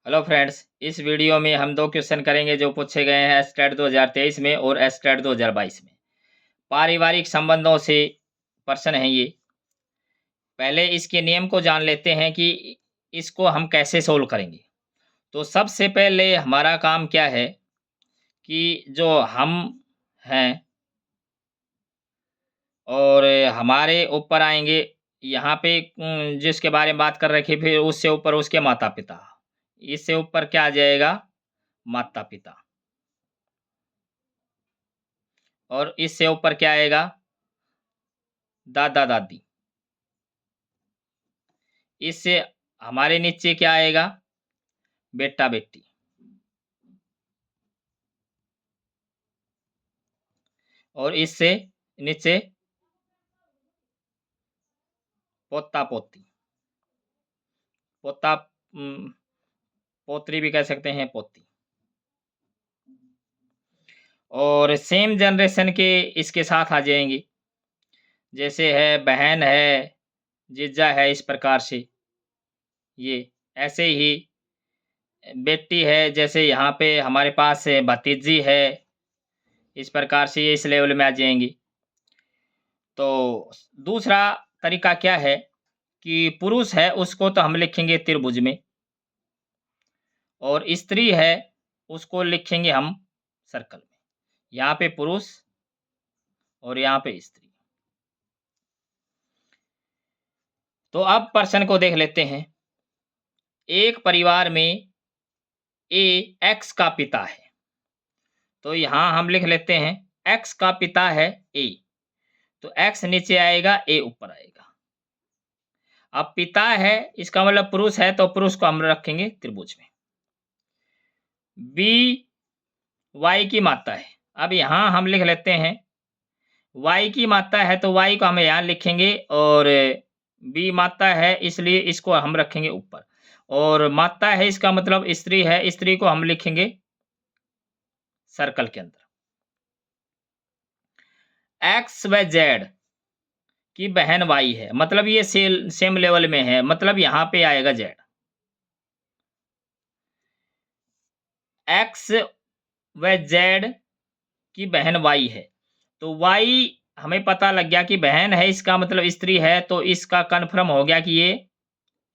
Hello friends, इस video में हम दो क्वेश्चन करेंगे जो पूछे गए हैं एस्टेट 2023 में और एस्टेट 2022 में। पारिवारिक संबंधों से प्रश्न है ये। पहले इसके नियम को जान लेते हैं कि इसको हम कैसे सोल्व करेंगे। तो सबसे पहले हमारा काम क्या है कि जो हम हैं और हमारे ऊपर आएंगे यहाँ पे जिसके बारे में बात कर रखे, फिर उससे ऊपर उसके माता पिता, इससे ऊपर क्या आ जाएगा, माता पिता, और इससे ऊपर क्या आएगा, दादा दादी। इससे हमारे नीचे क्या आएगा, बेटा बेटी, और इससे नीचे पोता पोती, पोता पोत्री भी कह सकते हैं, पोती। और सेम जनरेशन के इसके साथ आ जाएंगे, जैसे है बहन है, जीजा है, इस प्रकार से। ये ऐसे ही बेटी है, जैसे यहाँ पे हमारे पास भतीजी है, इस प्रकार से ये इस लेवल में आ जाएंगी। तो दूसरा तरीका क्या है कि पुरुष है उसको तो हम लिखेंगे त्रिभुज में, और स्त्री है उसको लिखेंगे हम सर्कल में। यहाँ पे पुरुष और यहाँ पे स्त्री। तो अब प्रश्न को देख लेते हैं। एक परिवार में ए एक्स का पिता है, तो यहाँ हम लिख लेते हैं एक्स का पिता है ए, तो एक्स नीचे आएगा, ए ऊपर आएगा। अब पिता है इसका मतलब पुरुष है, तो पुरुष को हम रखेंगे त्रिभुज में। बी वाई की माता है, अब यहाँ हम लिख लेते हैं वाई की माता है, तो वाई को हम यहाँ लिखेंगे, और बी माता है इसलिए इसको हम रखेंगे ऊपर, और माता है इसका मतलब स्त्री है, स्त्री को हम लिखेंगे सर्कल के अंदर। एक्स व जेड की बहन वाई है, मतलब ये सेम लेवल में है, मतलब यहाँ पे आएगा जेड। एक्स व जेड की बहन वाई है, तो वाई हमें पता लग गया कि बहन है, इसका मतलब स्त्री है, तो इसका कन्फर्म हो गया कि ये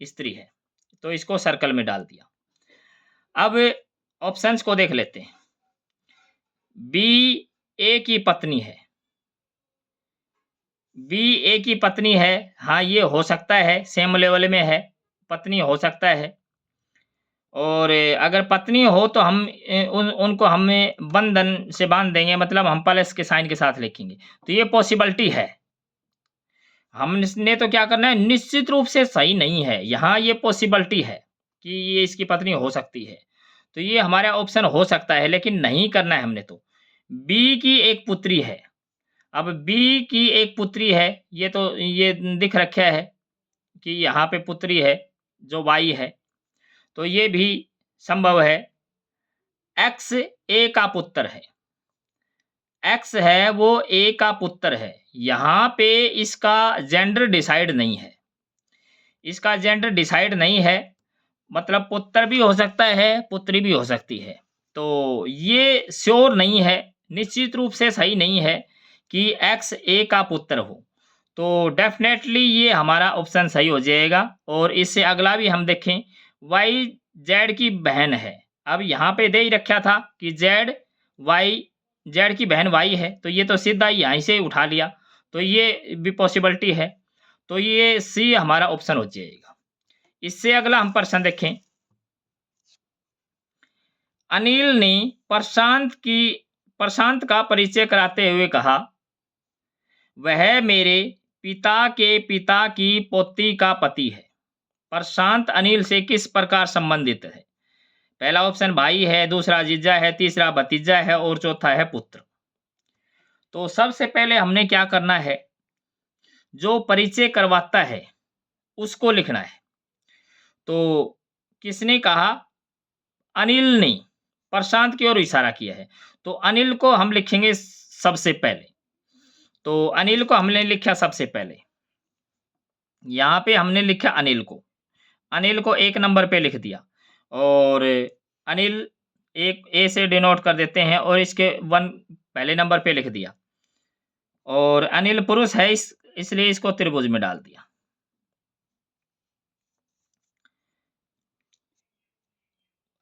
स्त्री है, तो इसको सर्कल में डाल दिया। अब ऑप्शंस को देख लेते हैं। बी ए की पत्नी है, बी ए की पत्नी है, हाँ ये हो सकता है, सेम लेवल में है, पत्नी हो सकता है। और अगर पत्नी हो तो हम उनको हमें बंधन से बांध देंगे, मतलब हम प्लस के साइन के साथ लिखेंगे, तो ये पॉसिबिलिटी है। हमने तो क्या करना है, निश्चित रूप से सही नहीं है, यहाँ ये पॉसिबिलिटी है कि ये इसकी पत्नी हो सकती है, तो ये हमारा ऑप्शन हो सकता है, लेकिन नहीं करना है हमने। तो बी की एक पुत्री है, अब बी की एक पुत्री है, ये तो ये दिख रखा है कि यहाँ पे पुत्री है जो वाई है, तो ये भी संभव है। एक्स ए का पुत्र है, एक्स है वो ए का पुत्र है, यहाँ पे इसका जेंडर डिसाइड नहीं है, इसका जेंडर डिसाइड नहीं है, मतलब पुत्र भी हो सकता है, पुत्री भी हो सकती है, तो ये श्योर नहीं है, निश्चित रूप से सही नहीं है कि एक्स ए का पुत्र हो, तो डेफिनेटली ये हमारा ऑप्शन सही हो जाएगा। और इससे अगला भी हम देखें, वाई जेड की बहन है, अब यहाँ पे दे ही रखा था कि जेड वाई, जेड की बहन वाई है, तो ये तो सीधा यहीं से उठा लिया, तो ये भी पॉसिबिलिटी है, तो ये सी हमारा ऑप्शन हो जाएगा। इससे अगला हम प्रश्न देखें। अनिल ने प्रशांत का परिचय कराते हुए कहा, वह मेरे पिता के पिता की पोती का पति है। प्रशांत अनिल से किस प्रकार संबंधित है? पहला ऑप्शन भाई है, दूसरा जीजा है, तीसरा भतीजा है, और चौथा है पुत्र। तो सबसे पहले हमने क्या करना है, जो परिचय करवाता है उसको लिखना है। तो किसने कहा, अनिल ने प्रशांत की ओर इशारा किया है, तो अनिल को हम लिखेंगे सबसे पहले, तो अनिल को हमने लिखा सबसे पहले, यहाँ पे हमने लिखा अनिल को एक नंबर पे लिख दिया। और अनिल एक ए से डिनोट कर देते हैं और इसके 1 पहले नंबर पे लिख दिया और अनिल पुरुष है इसलिए इसको त्रिभुज में डाल दिया।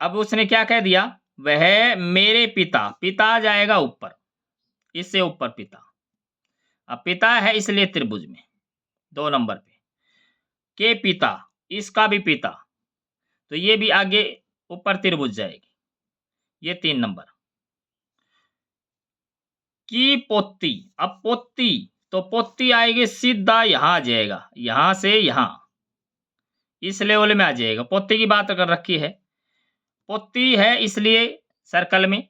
अब उसने क्या कह दिया, वह मेरे पिता, पिता जाएगा ऊपर, इससे ऊपर पिता। अब पिता है इसलिए त्रिभुज में 2 नंबर पे। के पिता, इसका भी पिता, तो ये भी आगे ऊपर त्रिभुज जाएगी, ये 3 नंबर। की पोती, अब पोती तो पोती आएगी सीधा यहां आ जाएगा, यहां से यहां इस लेवल में आ जाएगा। पोती की बात कर रखी है, पोती है इसलिए सर्कल में।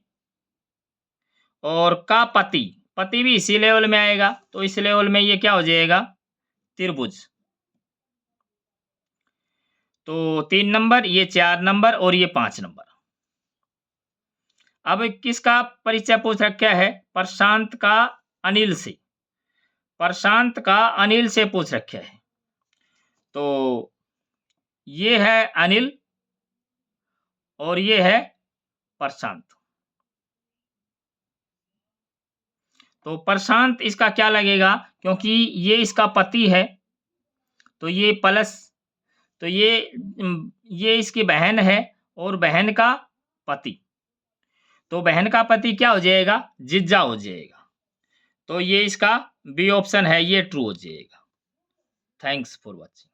और का पति, पति भी इसी लेवल में आएगा, तो इस लेवल में ये क्या हो जाएगा, त्रिभुज। तो 3 नंबर, ये 4 नंबर और ये 5 नंबर। अब किसका परिचय पूछ रखा है, प्रशांत का अनिल से, प्रशांत का अनिल से पूछ रखा है। तो ये है अनिल और ये है प्रशांत। तो प्रशांत इसका क्या लगेगा, क्योंकि ये इसका पति है तो ये प्लस, तो ये इसकी बहन है और बहन का पति, तो बहन का पति क्या हो जाएगा, जीजा हो जाएगा। तो ये इसका बी ऑप्शन है, ये ट्रू हो जाएगा। Thanks for watching.